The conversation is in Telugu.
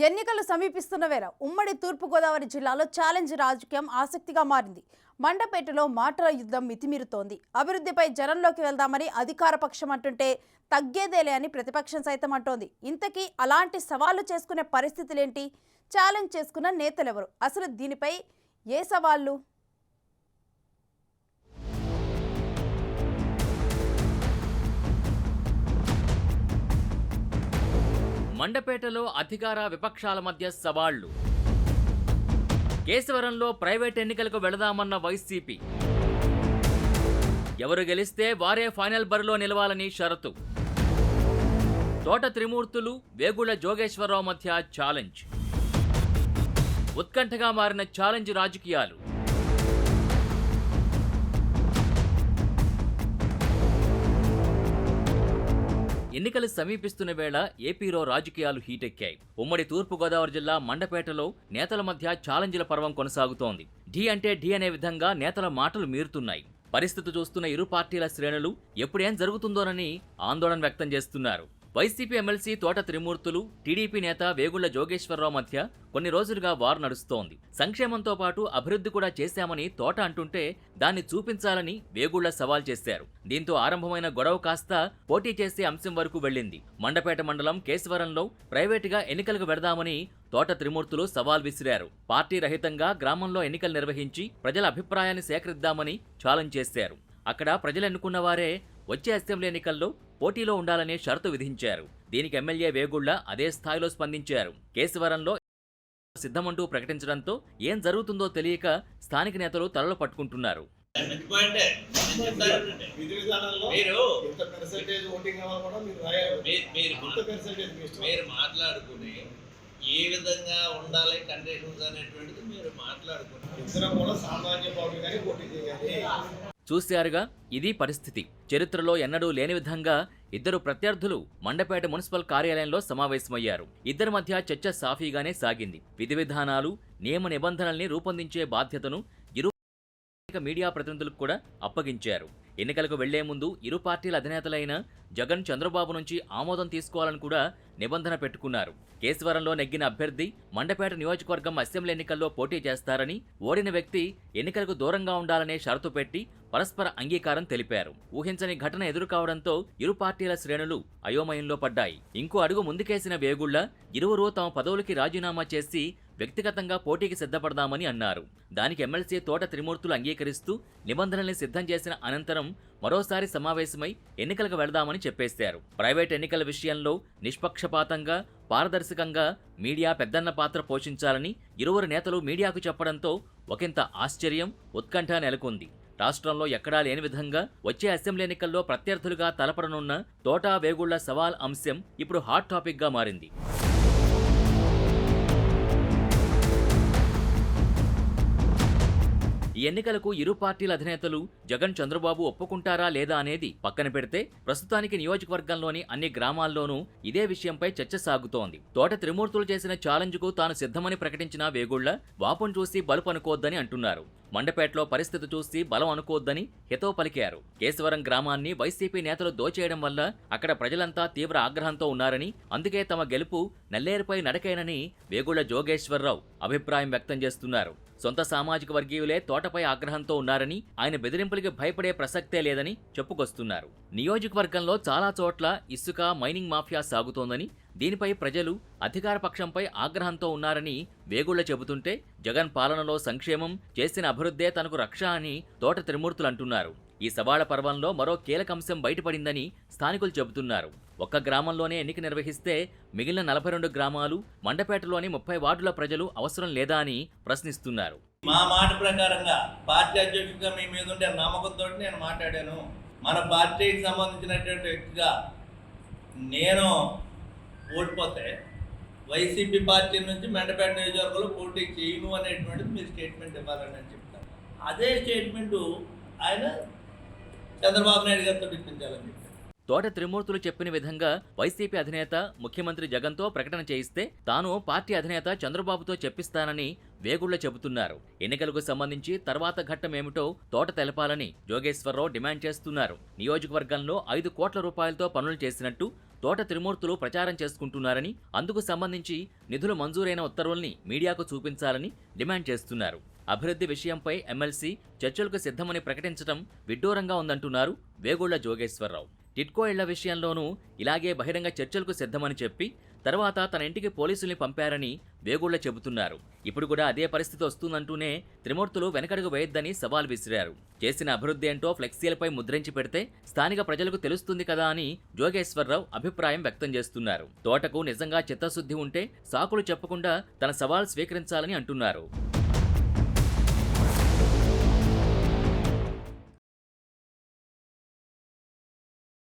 ఎన్నికలు సమీపిస్తున్న వేళ ఉమ్మడి తూర్పుగోదావరి జిల్లాలో ఛాలెంజ్ రాజకీయం ఆసక్తిగా మారింది. మండపేటలో మాటల యుద్ధం మితిమీరుతోంది. అభివృద్ధిపై జనంలోకి వెళ్దామని అధికార పక్షం అంటుంటే తగ్గేదేలే అని ప్రతిపక్షం సైతం అంటోంది. ఇంతకీ అలాంటి సవాళ్లు చేసుకునే పరిస్థితులేంటి? ఛాలెంజ్ చేసుకున్న నేతలెవరు? అసలు దీనిపై ఏ సవాళ్లు? మండపేటలో అధికార విపక్షాల మధ్య సవాళ్లు. కేశవరంలో ప్రైవేట్ ఎన్నికలకు వెళదామన్న వైసీపీ. ఎవరు గెలిస్తే వారే ఫైనల్ బరిలో నిలవాలని షరతు. తోట త్రిమూర్తులు, వేగుళ్ల జోగేశ్వరరావు మధ్య ఛాలెంజ్. ఉత్కంఠగా మారిన ఛాలెంజ్ రాజకీయాలు. ఎన్నికలు సమీపిస్తున్న వేళ ఏపీలో రాజకీయాలు హీటెక్కాయి. ఉమ్మడి తూర్పుగోదావరి జిల్లా మండపేటలో నేతల మధ్య ఛాలెంజ్ల పర్వం కొనసాగుతోంది. ఢీ అంటే ఢీ అనే విధంగా నేతల మాటలు మీరుతున్నాయి. పరిస్థితి చూస్తున్న ఇరు పార్టీల శ్రేణులు ఎప్పుడేం జరుగుతుందోనని ఆందోళన వ్యక్తం చేస్తున్నారు. వైసీపీ ఎమ్మెల్సీ తోట త్రిమూర్తులు, టీడీపీ నేత వేగుళ్ల జోగేశ్వరరావు మధ్య కొన్ని రోజులుగా వార్ నడుస్తోంది. సంక్షేమంతో పాటు అభివృద్ధి కూడా చేశామని తోట అంటుంటే దాన్ని చూపించాలని వేగుళ్ల సవాల్ చేశారు. దీంతో ఆరంభమైన గొడవ కాస్త పోటీ చేసే అంశం వరకు వెళ్లింది. మండపేట మండలం కేశవరంలో ప్రైవేటుగా ఎన్నికలకు వెడదామని తోట త్రిమూర్తులు సవాల్ విసిరారు. పార్టీ రహితంగా గ్రామంలో ఎన్నికలు నిర్వహించి ప్రజల అభిప్రాయాన్ని సేకరిద్దామని ఛాలెంజ్ చేశారు. అక్కడ ప్రజలు ఎన్నుకున్న వారే వచ్చే అసెంబ్లీ ఎన్నికల్లో పోటీలో ఉండాలనే షరతు విధించారు. దీనికి ఎమ్మెల్యే వేగుళ్ల అదే స్థాయిలో స్పందించారు. కేశవరంలో సిద్ధమంటూ ప్రకటించడంతో ఏం జరుగుతుందో తెలియక స్థానిక నేతలు తలలు పట్టుకుంటున్నారు. ఏ విధంగా ఉండాలి కండిషన్స్ అనేటువంటిది మీరు మాట్లాడుకుని చూశారుగా, ఇది పరిస్థితి. చరిత్రలో ఎన్నడూ లేని విధంగా ఇద్దరు ప్రత్యర్థులు మండపేట మున్సిపల్ కార్యాలయంలో సమావేశమయ్యారు. ఇద్దరి మధ్య చర్చ సాఫీగానే సాగింది. విధి విధానాలు, నియమ నిబంధనల్ని రూపొందించే బాధ్యతను ఇరు మీడియా ప్రతినిధులకు కూడా అప్పగించారు. ఎన్నికలకు వెళ్లే ముందు ఇరు పార్టీల అధినేతలైన జగన్, చంద్రబాబు నుంచి ఆమోదం తీసుకోవాలని కూడా నిబంధన పెట్టుకున్నారు. కేశవరంలో నెగ్గిన అభ్యర్థి మండపేట నియోజకవర్గం అసెంబ్లీ ఎన్నికల్లో పోటీ చేస్తారని, ఓడిన వ్యక్తి ఎన్నికలకు దూరంగా ఉండాలనే షరతు పెట్టి పరస్పర అంగీకారం తెలిపారు. ఊహించని ఘటన ఎదురుకావడంతో ఇరు పార్టీల శ్రేణులు అయోమయంలో పడ్డాయి. ఇంకో అడుగు ముందుకేసిన వేగుళ్ల ఇరువురు తమ పదవులకి రాజీనామా చేసి వ్యక్తిగతంగా పోటీకి సిద్ధపడదామని అన్నారు. దానికి ఎమ్మెల్సీ తోట త్రిమూర్తులు అంగీకరిస్తూ నిబంధనల్ని సిద్ధం చేసిన అనంతరం మరోసారి సమావేశమై ఎన్నికలకు వెళదామని చెప్పేశారు. ప్రైవేట్ ఎన్నికల విషయంలో నిష్పక్షపాతంగా, పారదర్శకంగా మీడియా పెద్దన్న పాత్ర పోషించాలని ఇరువురు నేతలు మీడియాకు చెప్పడంతో ఒకంత ఆశ్చర్యం, ఉత్కంఠ నెలకొంది. రాష్ట్రంలో ఎక్కడా లేని విధంగా వచ్చే అసెంబ్లీ ఎన్నికల్లో ప్రత్యర్థులుగా తలపడనున్న తోట వేగుళ్ల సవాల్ అంశం ఇప్పుడు హాట్ టాపిక్ గా మారింది. ఈ ఎన్నికలకు ఇరు పార్టీల అధినేతలు జగన్, చంద్రబాబు ఒప్పుకుంటారా లేదా అనేది పక్కన పెడితే ప్రస్తుతానికి నియోజకవర్గంలోని అన్ని గ్రామాల్లోనూ ఇదే విషయంపై చర్చ సాగుతోంది. తోట త్రిమూర్తులు చేసిన ఛాలెంజ్కు తాను సిద్ధమని ప్రకటించిన వేగుళ్ల వాపును చూసి బలుపు అనుకోవద్దని అంటున్నారు. మండపేటలో పరిస్థితి చూసి బలం అనుకోవద్దని హితవు పలికారు. కేశవరం గ్రామాన్ని వైసీపీ నేతలు దోచేయడం వల్ల అక్కడ ప్రజలంతా తీవ్ర ఆగ్రహంతో ఉన్నారని, అందుకే తమ గెలుపు నల్లేరుపై నడకేనని వేగుళ్ల జోగేశ్వరరావు అభిప్రాయం వ్యక్తం చేస్తున్నారు. సొంత సామాజిక వర్గీయులే తోటపై ఆగ్రహంతో ఉన్నారని, ఆయన బెదిరింపులకి భయపడే ప్రసక్తే లేదని చెప్పుకొస్తున్నారు. నియోజకవర్గంలో చాలా చోట్ల ఇసుక, మైనింగ్ మాఫియా సాగుతోందని, దీనిపై ప్రజలు అధికార పక్షంపై ఆగ్రహంతో ఉన్నారని వేగుళ్ల చెబుతుంటే, జగన్ పాలనలో సంక్షేమం, చేసిన అభివృద్ధే తనకు రక్ష అని తోట త్రిమూర్తులు అంటున్నారు. ఈ సవాళ్ల పర్వంలో మరో కీలకంశం బయటపడిందని స్థానికులు చెబుతున్నారు. ఒక్క గ్రామంలోనే ఎన్నిక నిర్వహిస్తే మిగిలిన 42 గ్రామాలు, మండపేటలోని 30 వార్డుల ప్రజలు అవసరం లేదా అని ప్రశ్నిస్తున్నారు. మా మాట ప్రకారంగా పార్టీ అధ్యక్షుడిగా మీ మీద ఉండే నమ్మకంతో నేను మాట్లాడాను. మన పార్టీకి సంబంధించినటువంటి వ్యక్తిగా నేను ఓడిపోతే వైసీపీ పార్టీ నుంచి మండపేట నియోజకవర్గంలో పోటీ చేయను అనేటువంటిది మీరు స్టేట్మెంట్ ఇవ్వాలని చెప్తాను. అదే స్టేట్మెంటు ఆయన చంద్రబాబు నాయుడు గారితో ఇప్పించాలని చెప్పారు. తోట త్రిమూర్తులు చెప్పిన విధంగా వైసీపీ అధినేత ముఖ్యమంత్రి జగన్తో ప్రకటన చేయిస్తే తాను పార్టీ అధినేత చంద్రబాబుతో చెప్పిస్తానని వేగుళ్ల చెబుతున్నారు. ఎన్నికలకు సంబంధించి తర్వాత ఘట్టం ఏమిటో తోట తెలపాలని జోగేశ్వరరావు డిమాండ్ చేస్తున్నారు. నియోజకవర్గంలో 5 కోట్ల రూపాయలతో పనులు చేసినట్టు తోట త్రిమూర్తులు ప్రచారం చేసుకుంటున్నారని, అందుకు సంబంధించి నిధులు మంజూరైన ఉత్తర్వుల్ని మీడియాకు చూపించాలని డిమాండ్ చేస్తున్నారు. అభివృద్ధి విషయంపై ఎమ్మెల్సీ చర్చలకు సిద్ధమని ప్రకటించడం విడ్డూరంగా ఉందంటున్నారు వేగుళ్ల జోగేశ్వరరావు. టిట్కో ఇళ్ల విషయంలోనూ ఇలాగే బహిరంగ చర్చలకు సిద్ధమని చెప్పి తర్వాత తన ఇంటికి పోలీసుల్ని పంపారని వేగుళ్ల చెబుతున్నారు. ఇప్పుడు కూడా అదే పరిస్థితి వస్తుందంటూనే త్రిమూర్తులు వెనకడుగు వేయొద్దని సవాల్ విసిరారు. చేసిన అభివృద్ధి ఏంటో ఫ్లెక్సీలపై ముద్రించి పెడితే స్థానిక ప్రజలకు తెలుస్తుంది కదా అని జోగేశ్వరరావు అభిప్రాయం వ్యక్తం చేస్తున్నారు. తోటకు నిజంగా చిత్తశుద్ధి ఉంటే సాకులు చెప్పకుండా తన సవాల్ స్వీకరించాలని అంటున్నారు.